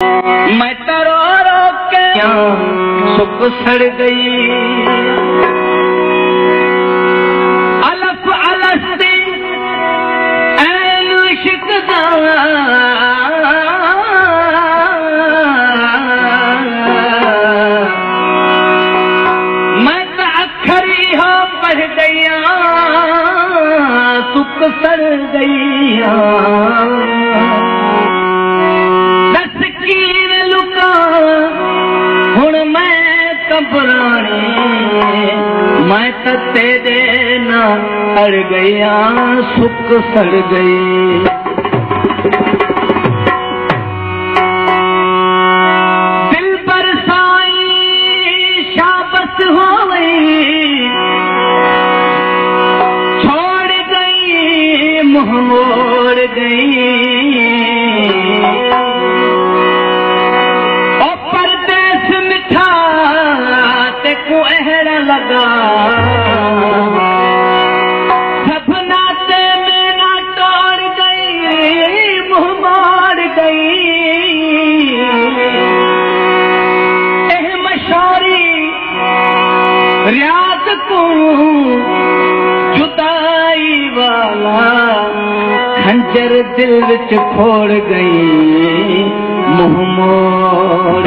मैं तो रो रो के सुख सड़ गई। अलफ अलस्ती ऐन इश्क दा मैं तो अखरी हो पढ़ गया सुख सड़ गई। मैं तो तेरे ना अड़ गया सुख सड़ गई। दिल बरसाई शाबत हो गई छोड़ गई मुँह मोड़ गई। लगा सब नाते में ना तोड़ गई मुँह मोड़ गई। एह मशोरी रियाज को जुदाई वाला खंजर दिल विच फोड़ गई मुँह मोड़।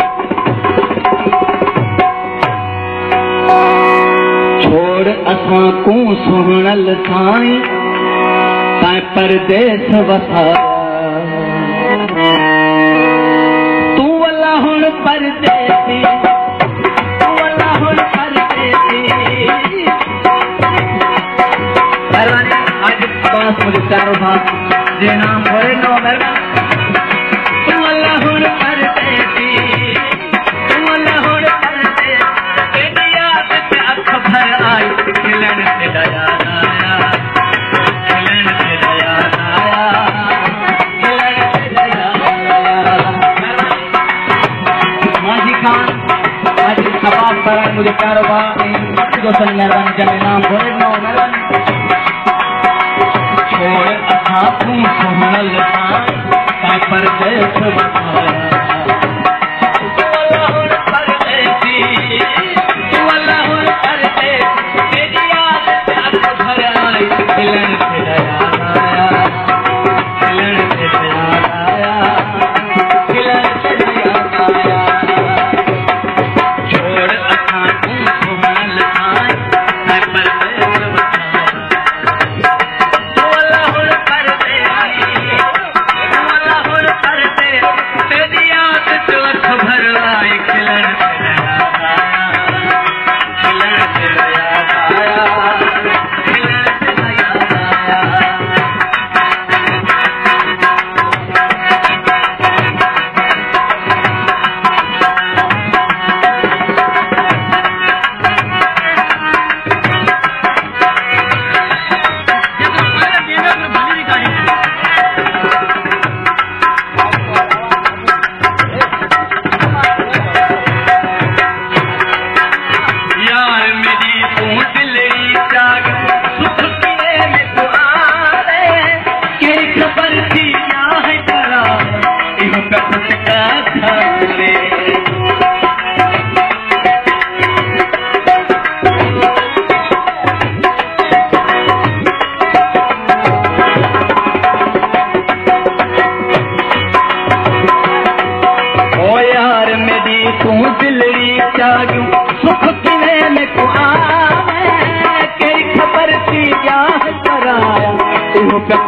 असां को सुहणल साईं तां परदेस वसा तू वल्ला हुण परदेसी तू वल्ला हुण परदेसी। मेहरबानी आज पास मुझे चारों भाग जे नाम होए नो मेहरबानी तू वल्ला हुण परदेसी तू वल्ला हुण परदेसी। तेरी याद ते अख भर आई खिलन तेरा याद आया खिलन तेरा याद आया खिलन तेरा याद आया। माजी खान आज नवाब पर मुझे कारोबार जो सन मेहरबानी जब नाम बोले नो मेहरबानी छोड़ असा तू सुहणल ता परदेस वसाया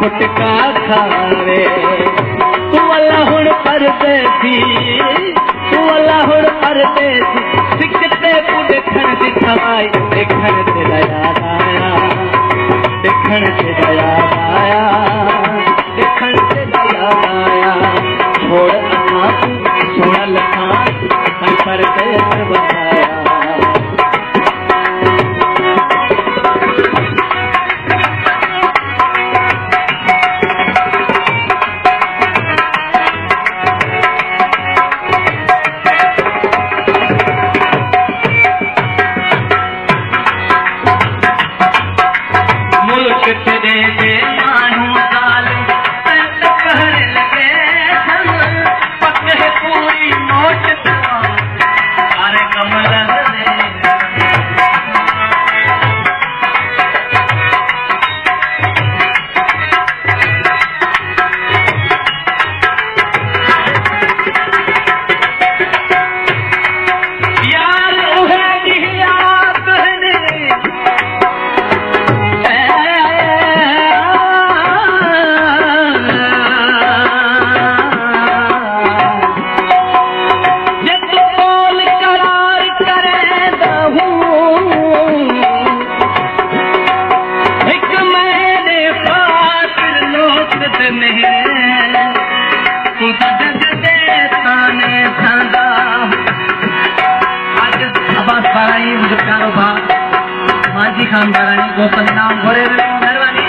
फुटका खावे तू वल्ला हुण परदेसी तू वल्ला हुण परदेसी सिकते तू देखण दिखाई देखण तेरा याद आया देखण तेरा याद आया देखण तेरा याद आया। छोड़ असा सुहणल तां परदेस वसाया। दोस्तों नाम भरे मेहरबानी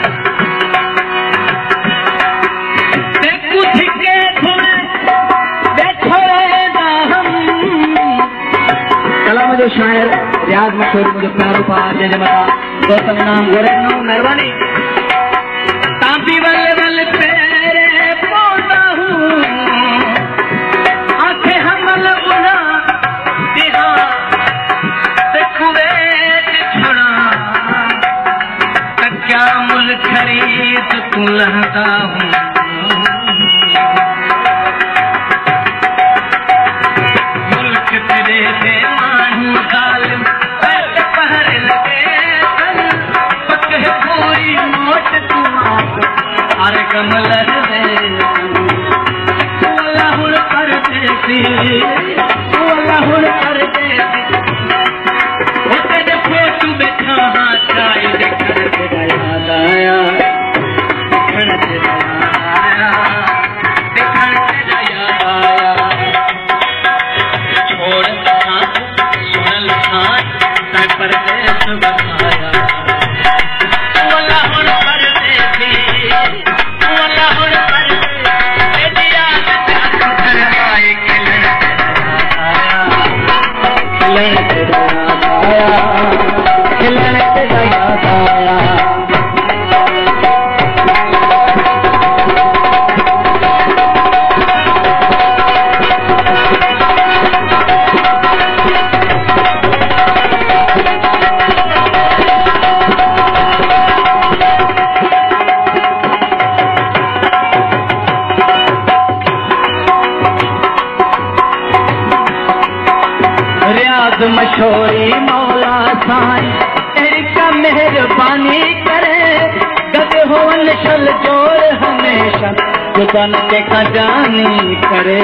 कला मुझे शायर रियाज मशहूर मुझे प्यारो पा जय जय माता दोस्तों नाम भरे मेहरबानी तांबी बल बल तेरे पोता हूँ आंखें हमल बुना दिहा क्या मुल खरीद तू लहता हूँ मुल्क तेरे से मानू जालिम पहर लगे पक है पूरी मोट तू अरे कमल तू अल्लाह कर देती तू अल्लाह कर देती वो तेरे फोटू बैठा हाँ चाय देखा आया छोड़ सुनल परदेश बसाया मशोरी मौला साईं तेरी का मेहरबानी करे गद हो नशल जोर हमेशा जुबान के खजानी करे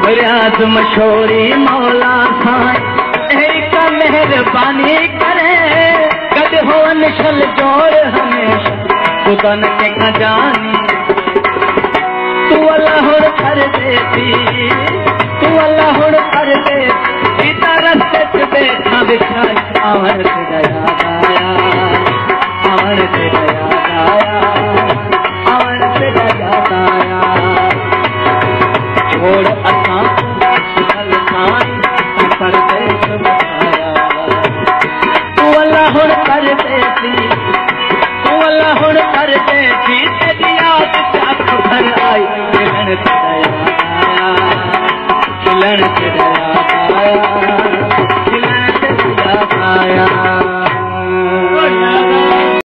रियाज मशोरी मौला साईं तेरी का मेहरबानी करे हो निशल जोर हमेशा खुदन के खजानी तू अल्लाह कर देती तू अल्लाह कर देती